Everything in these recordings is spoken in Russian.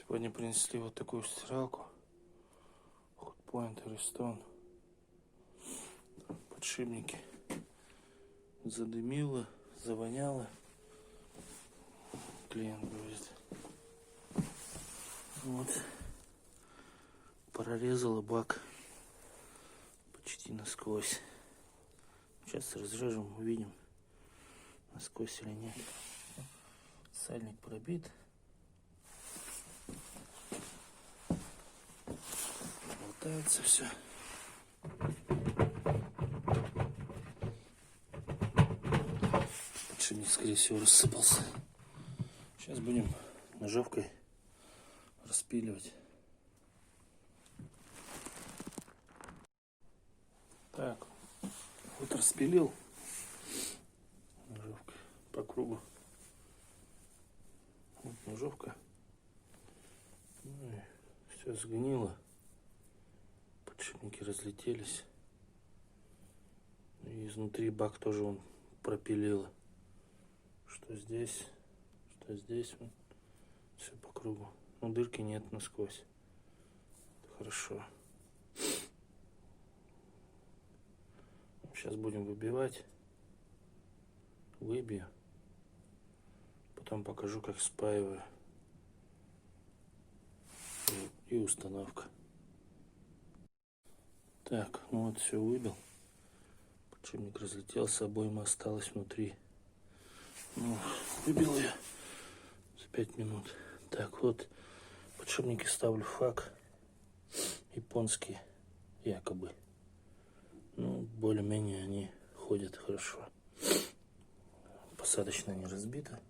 Сегодня принесли вот такую стиралку. Hotpoint Ariston. Подшипники. Задымило, завоняло. Клиент говорит. Вот. Прорезала бак почти насквозь. Сейчас разрежем, увидим, насквозь или нет. Сальник пробит. Болтается все. Подшипник, скорее всего, рассыпался. Сейчас будем ножовкой распиливать. Так, вот распилил ножовкой по кругу. Вот ножовка. Ну и все сгнило. Подшипники разлетелись. И изнутри бак тоже он пропилило. Что здесь, вот, все по кругу. Но дырки нет насквозь. Это хорошо. Сейчас будем выбивать. Выбью. Потом покажу, как спаиваю. И установка. Так, ну вот все выбил. Подшипник разлетелся, обойма осталась внутри. Ну, выбил ее за 5 минут. Так, вот подшипники ставлю фак. Японские, якобы. Ну, более-менее они ходят хорошо. Посадочная не разбита.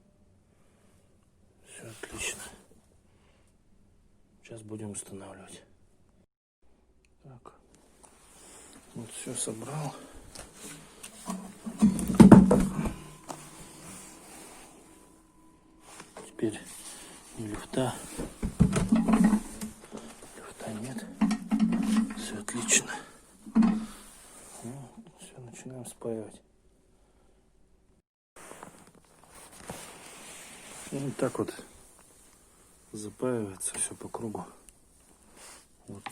Все отлично. Сейчас будем устанавливать. Так. Вот все собрал. Теперь ни люфта. Люфта нет. Все отлично. Ну, все, начинаем спаивать. И вот так вот запаивается все по кругу. Вот.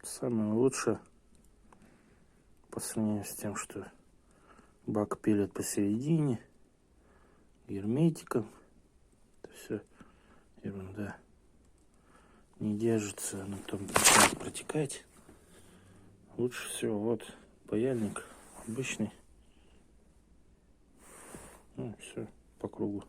Самое лучшее по сравнению с тем, что бак пилят посередине герметиком. Это все ерунда. Не держится, на том начинает протекать. Лучше всего вот паяльник обычный. Ну, все по кругу.